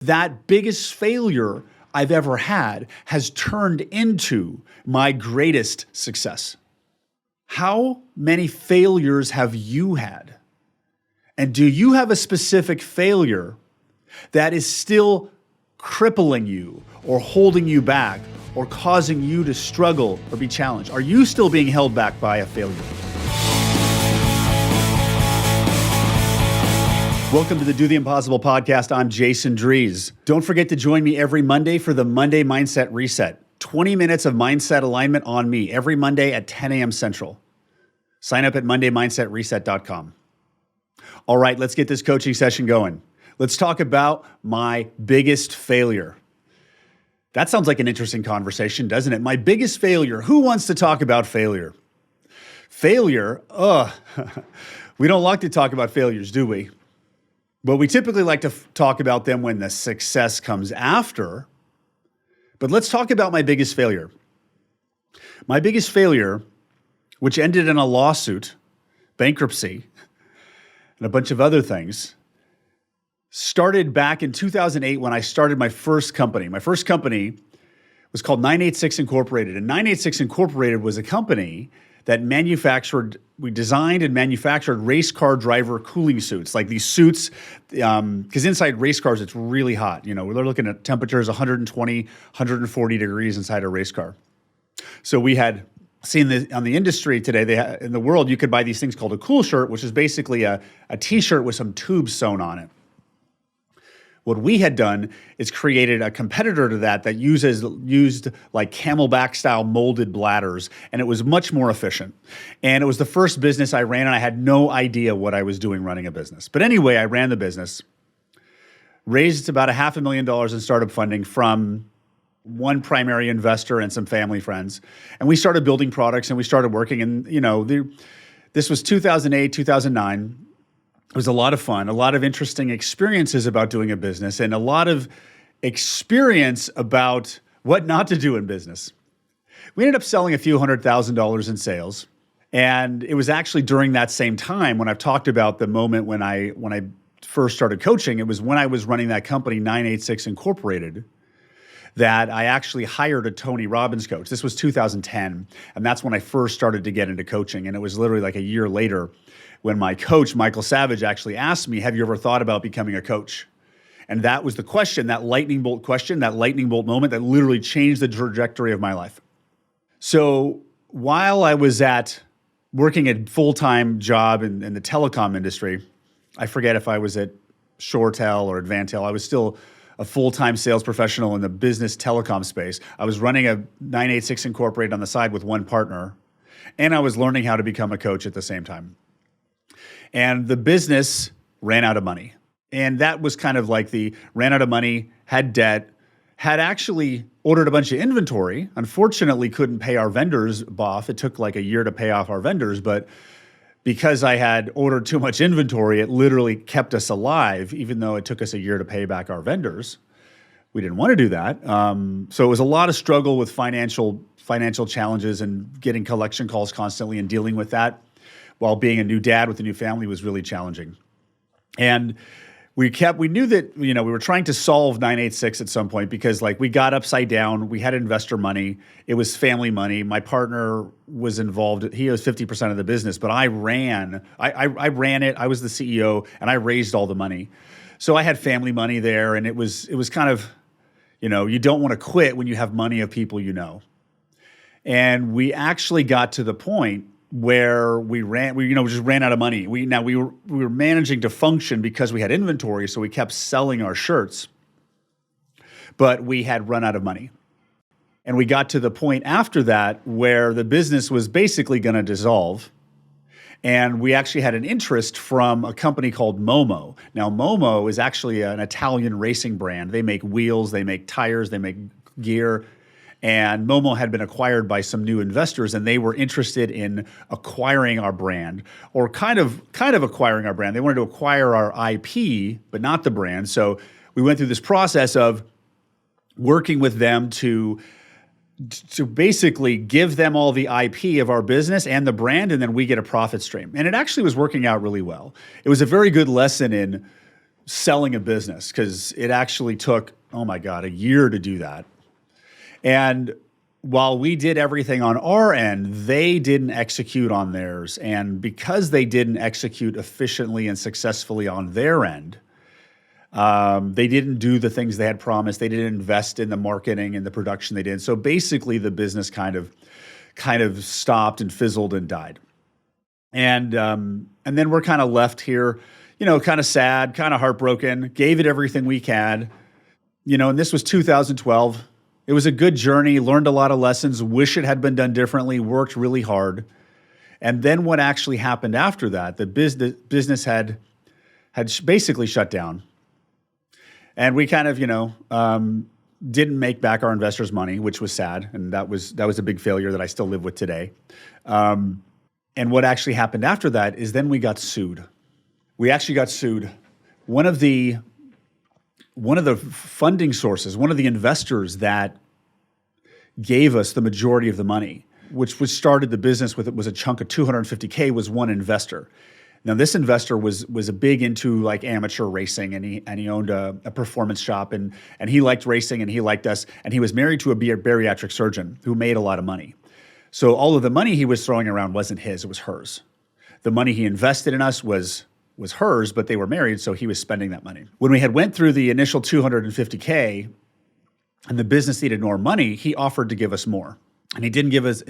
That biggest failure I've ever had has turned into my greatest success. How many failures have you had? And do you have a specific failure that is still crippling you or holding you back or causing you to struggle or be challenged? Are you still being held back by a failure? Welcome to the Do the Impossible podcast. I'm Jason Drees. Don't forget to join me every Monday for the Monday Mindset Reset. 20 minutes of mindset alignment on me every Monday at 10 a.m. Central. Sign up at mondaymindsetreset.com. All right, let's get this coaching session going. Let's talk about my biggest failure. That sounds like an interesting conversation, doesn't it? My biggest failure. Who wants to talk about failure? Failure? We don't like to talk about failures, do we? But we typically like to talk about them when the success comes after. But let's talk about my biggest failure. My biggest failure, which ended in a lawsuit, bankruptcy, and a bunch of other things, started back in 2008 when I started my first company. My first company was called 986 Incorporated. And 986 Incorporated was a company that we designed and manufactured race car driver cooling suits, like these suits, because inside race cars, it's really hot. You know, we're looking at temperatures 120, 140 degrees inside a race car. So we had seen on the industry today, in the world, you could buy these things called a cool shirt, which is basically a t-shirt with some tubes sewn on it. What we had done is created a competitor to that used like Camelback style molded bladders, and it was much more efficient. And it was the first business I ran, and I had no idea what I was doing running a business. But anyway, I ran the business, raised about $500,000 in startup funding from one primary investor and some family friends. And we started building products and we started working. And, this was 2008, 2009. It was a lot of fun, a lot of interesting experiences about doing a business, and a lot of experience about what not to do in business. We ended up selling a few $100,000 in sales. And it was actually during that same time when I've talked about the moment when I first started coaching. It was when I was running that company, 986 Incorporated, that I actually hired a Tony Robbins coach. This was 2010. And that's when I first started to get into coaching. And it was literally like a year later when my coach, Michael Savage, actually asked me, have you ever thought about becoming a coach? And that was the question, that lightning bolt question, that lightning bolt moment that literally changed the trajectory of my life. So while I was working a full-time job in the telecom industry, I forget if I was at ShoreTel or Advantel, I was still a full-time sales professional in the business telecom space. I was running a 986 Incorporated on the side with one partner, and I was learning how to become a coach at the same time. And the business ran out of money. And that was kind of like ran out of money, had debt, had actually ordered a bunch of inventory. Unfortunately, couldn't pay our vendors off. It took like a year to pay off our vendors. But because I had ordered too much inventory, it literally kept us alive, even though it took us a year to pay back our vendors. We didn't want to do that. So it was a lot of struggle with financial challenges and getting collection calls constantly and dealing with that, while being a new dad with a new family was really challenging. And we knew that, we were trying to solve 986 at some point because we got upside down. We had investor money. It was family money. My partner was involved. He was 50% of the business, but I ran it. I was the CEO and I raised all the money. So I had family money there, and it was kind of, you don't want to quit when you have money of people you know. And we actually got to the point where we just ran out of money. We were managing to function because we had inventory, so we kept selling our shirts, but we had run out of money. And we got to the point after that where the business was basically going to dissolve. And we actually had an interest from a company called Momo. Now, Momo is actually an Italian racing brand. They make wheels, they make tires, they make gear. And Momo had been acquired by some new investors, and they were interested in acquiring our brand, or kind of acquiring our brand. They wanted to acquire our IP, but not the brand. So we went through this process of working with them to basically give them all the IP of our business and the brand, and then we get a profit stream. And it actually was working out really well. It was a very good lesson in selling a business because it actually took, oh my God, a year to do that. And while we did everything on our end, they didn't execute on theirs. And because they didn't execute efficiently and successfully on their end, they didn't do the things they had promised. They didn't invest in the marketing and the production they did. So basically the business kind of stopped and fizzled and died. And then we're kind of left here, kind of sad, kind of heartbroken, gave it everything we can, and this was 2012. It was a good journey, learned a lot of lessons, wish it had been done differently, worked really hard. And then what actually happened after that, the business had basically shut down. And we kind of, didn't make back our investors' money, which was sad. And that was a big failure that I still live with today. And what actually happened after that is then we got sued. We actually got sued. One of the funding sources, one of the investors that gave us the majority of the money, which started the business with, it was a chunk of $250K, was one investor. Now this investor was big into like amateur racing, and he owned a performance shop, and he liked racing and he liked us, and he was married to a bariatric surgeon who made a lot of money. So all of the money he was throwing around wasn't his, it was hers. The money he invested in us was hers, but they were married, so he was spending that money. When we had went through the initial $250K and the business needed more money, he offered to give us more. And he didn't give us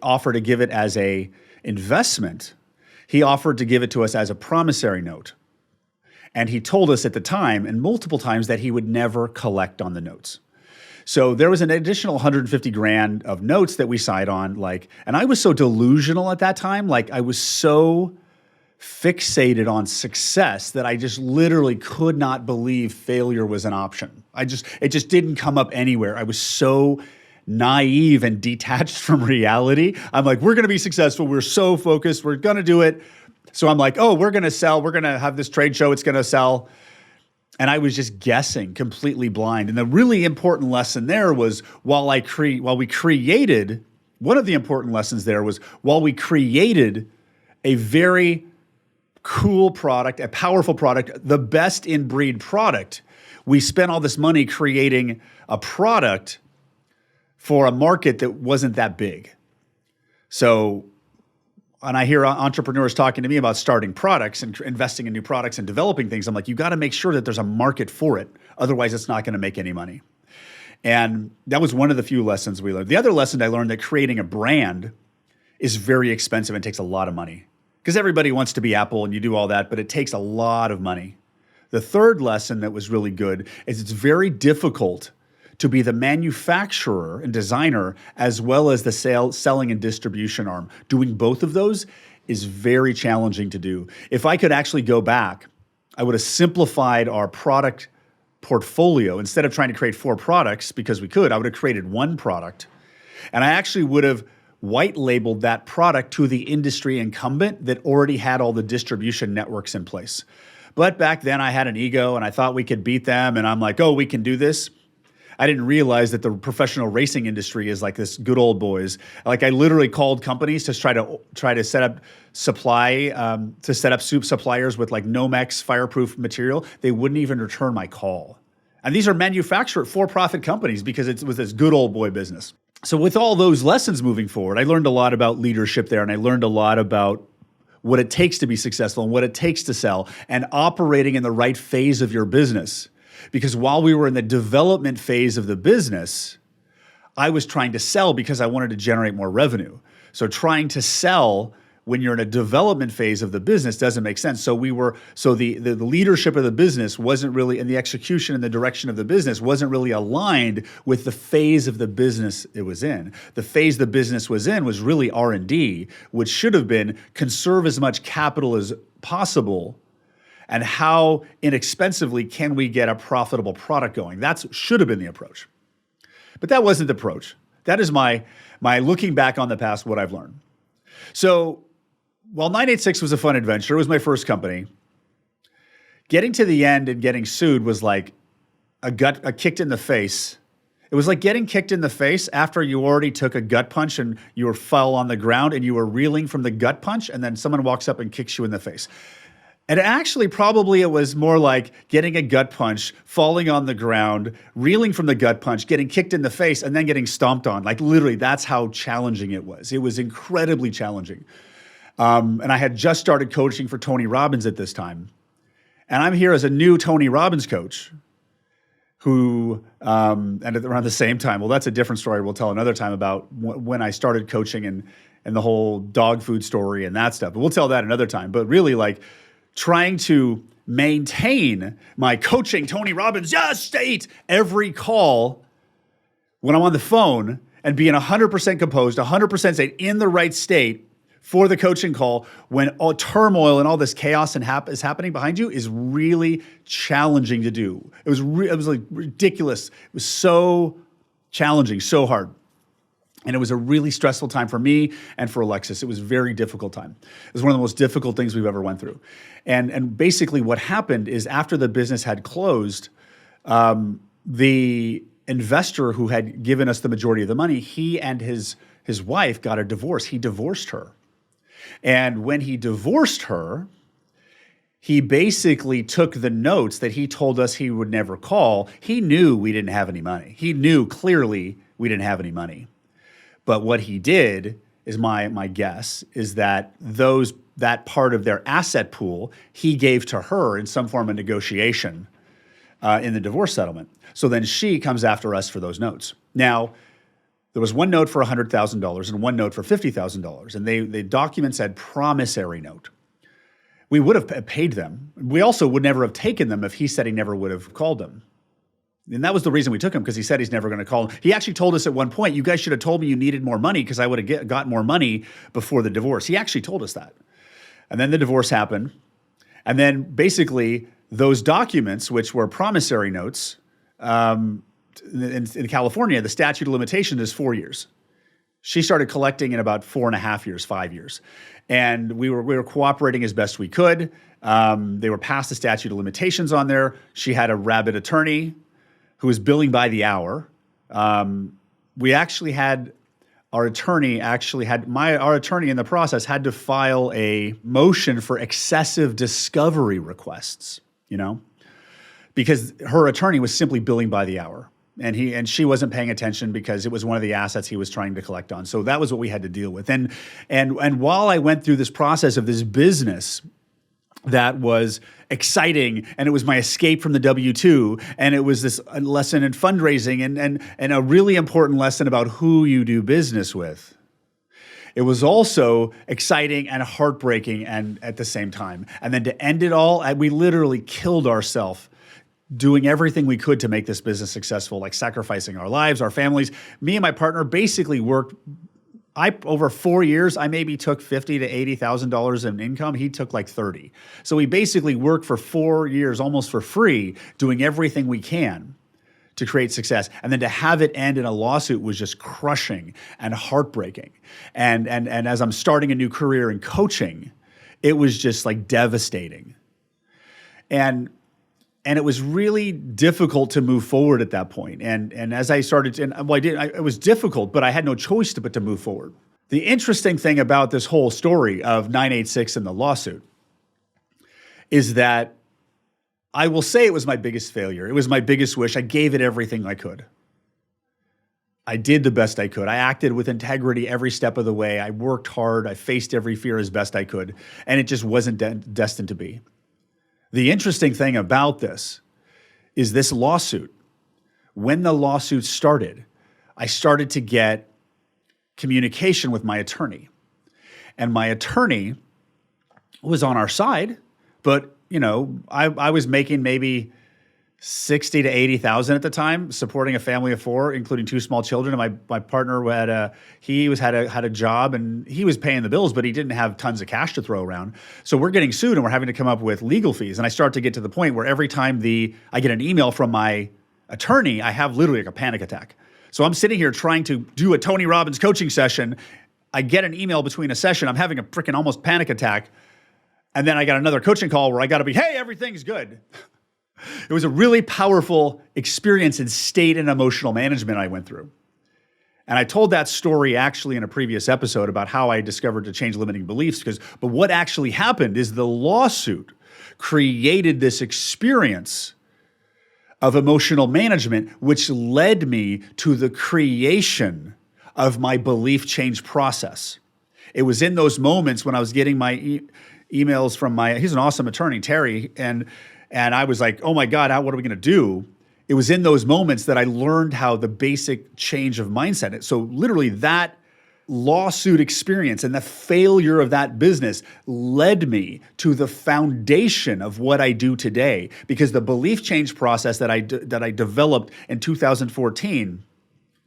offer to give it as a investment. He offered to give it to us as a promissory note. And he told us at the time, and multiple times, that he would never collect on the notes. So there was an additional 150 grand of notes that we signed on, and I was so delusional at that time, I was so fixated on success that I just literally could not believe failure was an option. It just didn't come up anywhere. I was so naive and detached from reality. I'm like, we're going to be successful. We're so focused. We're going to do it. So I'm like, oh, we're going to sell. We're going to have this trade show. It's going to sell. And I was just guessing, completely blind. And the really important lesson there was while we created, one of the important lessons there was while we created a very cool product, a powerful product, the best in breed product, we spent all this money creating a product for a market that wasn't that big. So, and I hear entrepreneurs talking to me about starting products and investing in new products and developing things. I'm like, you got to make sure that there's a market for it. Otherwise, it's not going to make any money. And that was one of the few lessons we learned. The other lesson I learned, that creating a brand is very expensive and takes a lot of money. Because everybody wants to be Apple and you do all that, but it takes a lot of money. The third lesson that was really good is it's very difficult to be the manufacturer and designer as well as the selling and distribution arm. Doing both of those is very challenging to do. If I could actually go back, I would have simplified our product portfolio. Instead of trying to create 4 products, because we could, I would have created one product. And I actually would have white labeled that product to the industry incumbent that already had all the distribution networks in place. But back then I had an ego and I thought we could beat them. And I'm like, oh, we can do this. I didn't realize that the professional racing industry is like this good old boys. I literally called companies to try to set up soup suppliers with Nomex fireproof material. They wouldn't even return my call. And these are for-profit companies because it was this good old boy business. So with all those lessons moving forward, I learned a lot about leadership there, and I learned a lot about what it takes to be successful and what it takes to sell and operating in the right phase of your business. Because while we were in the development phase of the business, I was trying to sell because I wanted to generate more revenue. So trying to sell when you're in a development phase of the business doesn't make sense. So the leadership of the business wasn't really, and the execution and the direction of the business wasn't really aligned with the phase of the business it was in. The phase the business was in was really R&D, which should have been conserve as much capital as possible. And how inexpensively can we get a profitable product going? That should have been the approach. But that wasn't the approach. That is my looking back on the past, what I've learned. So while 986 was a fun adventure, it was my first company, getting to the end and getting sued was like a kicked in the face. It was like getting kicked in the face after you already took a gut punch and fell on the ground and you were reeling from the gut punch, and then someone walks up and kicks you in the face. And actually, probably it was more like getting a gut punch, falling on the ground, reeling from the gut punch, getting kicked in the face, and then getting stomped on. Like literally, that's how challenging it was. It was incredibly challenging. And I had just started coaching for Tony Robbins at this time. And I'm here as a new Tony Robbins coach who, and around the same time, well, that's a different story we'll tell another time about when I started coaching and the whole dog food story and that stuff. But we'll tell that another time. But really, like, trying to maintain my coaching Tony Robbins state every call when I'm on the phone and being 100% composed, 100% state in the right state for the coaching call when all turmoil and all this chaos is happening behind you is really challenging to do. It was like ridiculous. It was so challenging, so hard. And it was a really stressful time for me and for Alexis. It was a very difficult time. It was one of the most difficult things we've ever went through. And basically what happened is after the business had closed, the investor who had given us the majority of the money, he and his wife got a divorce. He divorced her. And when he divorced her, he basically took the notes that he told us he would never call. He knew we didn't have any money. He knew clearly we didn't have any money. But what he did is my guess is that that part of their asset pool he gave to her in some form of negotiation in the divorce settlement. So then she comes after us for those notes. Now, there was one note for $100,000 and one note for $50,000, and the document said promissory note. We would have paid them. We also would never have taken them if he said he never would have called them. And that was the reason we took him, because he said he's never going to call him. He actually told us at one point, you guys should have told me you needed more money because I would have got more money before the divorce. He actually told us that. And then the divorce happened. And then basically those documents, which were promissory notes, in California, the statute of limitation is 4 years. She started collecting in about 4.5 years, 5 years. And we were cooperating as best we could. They were past the statute of limitations on there. She had a rabid attorney who was billing by the hour. We actually had our attorney in the process had to file a motion for excessive discovery requests, because her attorney was simply billing by the hour. And she wasn't paying attention because it was one of the assets he was trying to collect on. So that was what we had to deal with. And while I went through this process of this business that was exciting, and it was my escape from the W-2, and it was this lesson in fundraising and a really important lesson about who you do business with. It was also exciting and heartbreaking and at the same time. And then to end it all, we literally killed ourselves doing everything we could to make this business successful, like sacrificing our lives, our families. Me and my partner basically worked. Over 4 years, I maybe took $50,000 to $80,000 in income. He took like 30. So we basically worked for 4 years almost for free, doing everything we can to create success. And then to have it end in a lawsuit was just crushing and heartbreaking. And as I'm starting a new career in coaching, it was just like devastating. And it was really difficult to move forward at that point. And as I started, it was difficult, but I had no choice but to move forward. The interesting thing about this whole story of 986 and the lawsuit is that I will say it was my biggest failure. It was my biggest wish. I gave it everything I could. I did the best I could. I acted with integrity every step of the way. I worked hard. I faced every fear as best I could. And it just wasn't destined to be. The interesting thing about this is this lawsuit. When the lawsuit started, I started to get communication with my attorney. And my attorney was on our side, but I was making maybe $60,000 to $80,000 at the time, supporting a family of 4, including 2 small children. And my partner had a job, and he was paying the bills, but he didn't have tons of cash to throw around. So we're getting sued, and we're having to come up with legal fees. And I start to get to the point where every time I get an email from my attorney, I have literally like a panic attack. So I'm sitting here trying to do a Tony Robbins coaching session. I get an email between a session. I'm having a freaking almost panic attack. And then I got another coaching call where I got to be, hey, everything's good. It was a really powerful experience in state and emotional management I went through. And I told that story actually in a previous episode about how I discovered to change limiting beliefs. But what actually happened is the lawsuit created this experience of emotional management, which led me to the creation of my belief change process. It was in those moments when I was getting my emails from he's an awesome attorney, Terry, and I was like, oh my God, what are we going to do? It was in those moments that I learned how the basic change of mindset. So literally that lawsuit experience and the failure of that business led me to the foundation of what I do today, because the belief change process that I developed in 2013,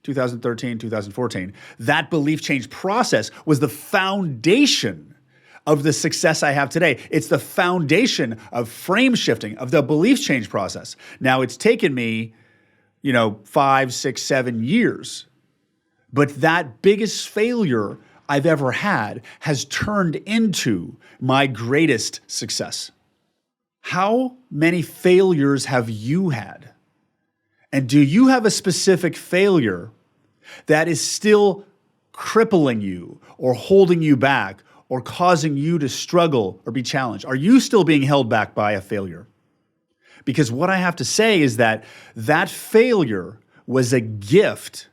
2014, that belief change process was the foundation of the success I have today. It's the foundation of frame shifting, of the belief change process. Now, it's taken me, 5, 6, 7 years, but that biggest failure I've ever had has turned into my greatest success. How many failures have you had? And do you have a specific failure that is still crippling you or holding you back or causing you to struggle or be challenged? Are you still being held back by a failure? Because what I have to say is that failure was a gift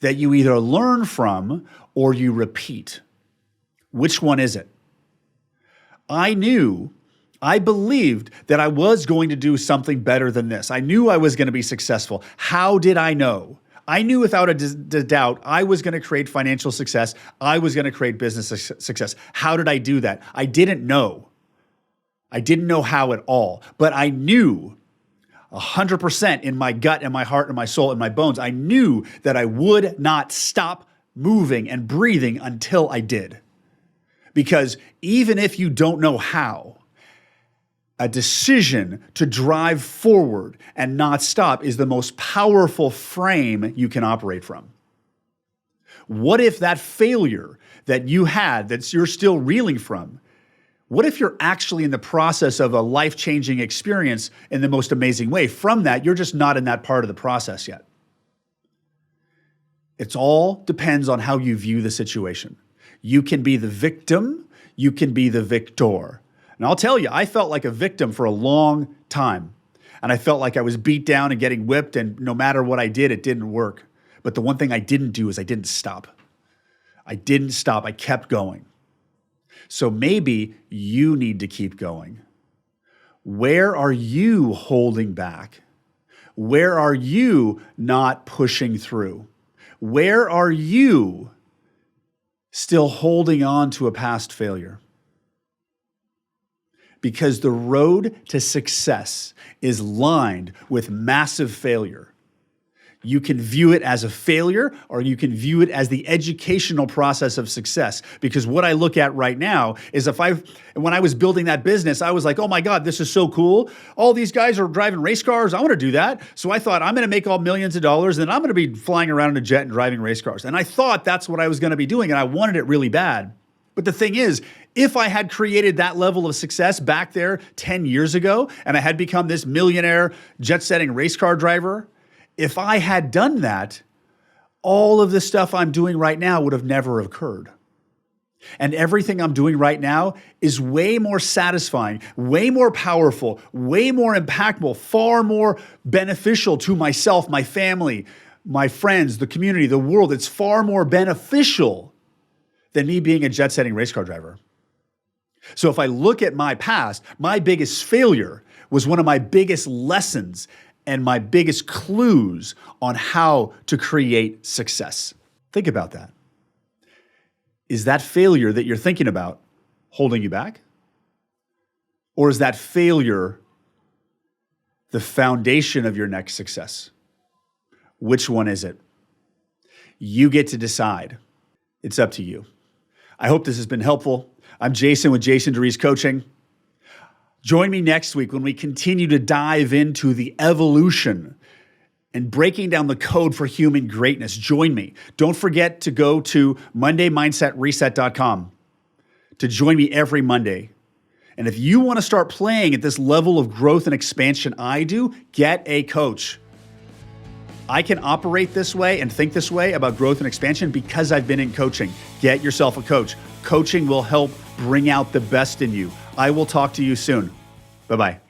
that you either learn from or you repeat. Which one is it? I believed that I was going to do something better than this. I knew I was going to be successful. How did I know? I knew without a doubt I was going to create financial success. I was going to create business success. How did I do that? I didn't know. I didn't know how at all, but I knew 100% in my gut and my heart and my soul and my bones. I knew that I would not stop moving and breathing until I did. Because even if you don't know how, a decision to drive forward and not stop is the most powerful frame you can operate from. What if that failure that you had, that you're still reeling from, what if you're actually in the process of a life-changing experience in the most amazing way? From that, you're just not in that part of the process yet. It all depends on how you view the situation. You can be the victim, you can be the victor. And I'll tell you, I felt like a victim for a long time. And I felt like I was beat down and getting whipped, and no matter what I did, it didn't work. But the one thing I didn't do is I didn't stop. I kept going. So maybe you need to keep going. Where are you holding back? Where are you not pushing through? Where are you still holding on to a past failure? Because the road to success is lined with massive failure. You can view it as a failure, or you can view it as the educational process of success. Because what I look at right now is when I was building that business, I was like, oh my God, this is so cool. All these guys are driving race cars. I want to do that. So I thought, I'm going to make all millions of dollars, and I'm going to be flying around in a jet and driving race cars. And I thought that's what I was going to be doing, and I wanted it really bad. But the thing is, if I had created that level of success back there 10 years ago, and I had become this millionaire jet-setting race car driver, if I had done that, all of the stuff I'm doing right now would have never occurred. And everything I'm doing right now is way more satisfying, way more powerful, way more impactful, far more beneficial to myself, my family, my friends, the community, the world. It's far more beneficial than me being a jet-setting race car driver. So if I look at my past, my biggest failure was one of my biggest lessons and my biggest clues on how to create success. Think about that. Is that failure that you're thinking about holding you back? Or is that failure the foundation of your next success? Which one is it? You get to decide. It's up to you. I hope this has been helpful. I'm Jason with Jason Drees Coaching. Join me next week when we continue to dive into the evolution and breaking down the code for human greatness. Join me. Don't forget to go to MondayMindsetReset.com to join me every Monday. And if you want to start playing at this level of growth and expansion I do, get a coach. I can operate this way and think this way about growth and expansion because I've been in coaching. Get yourself a coach. Coaching will help bring out the best in you. I will talk to you soon. Bye-bye.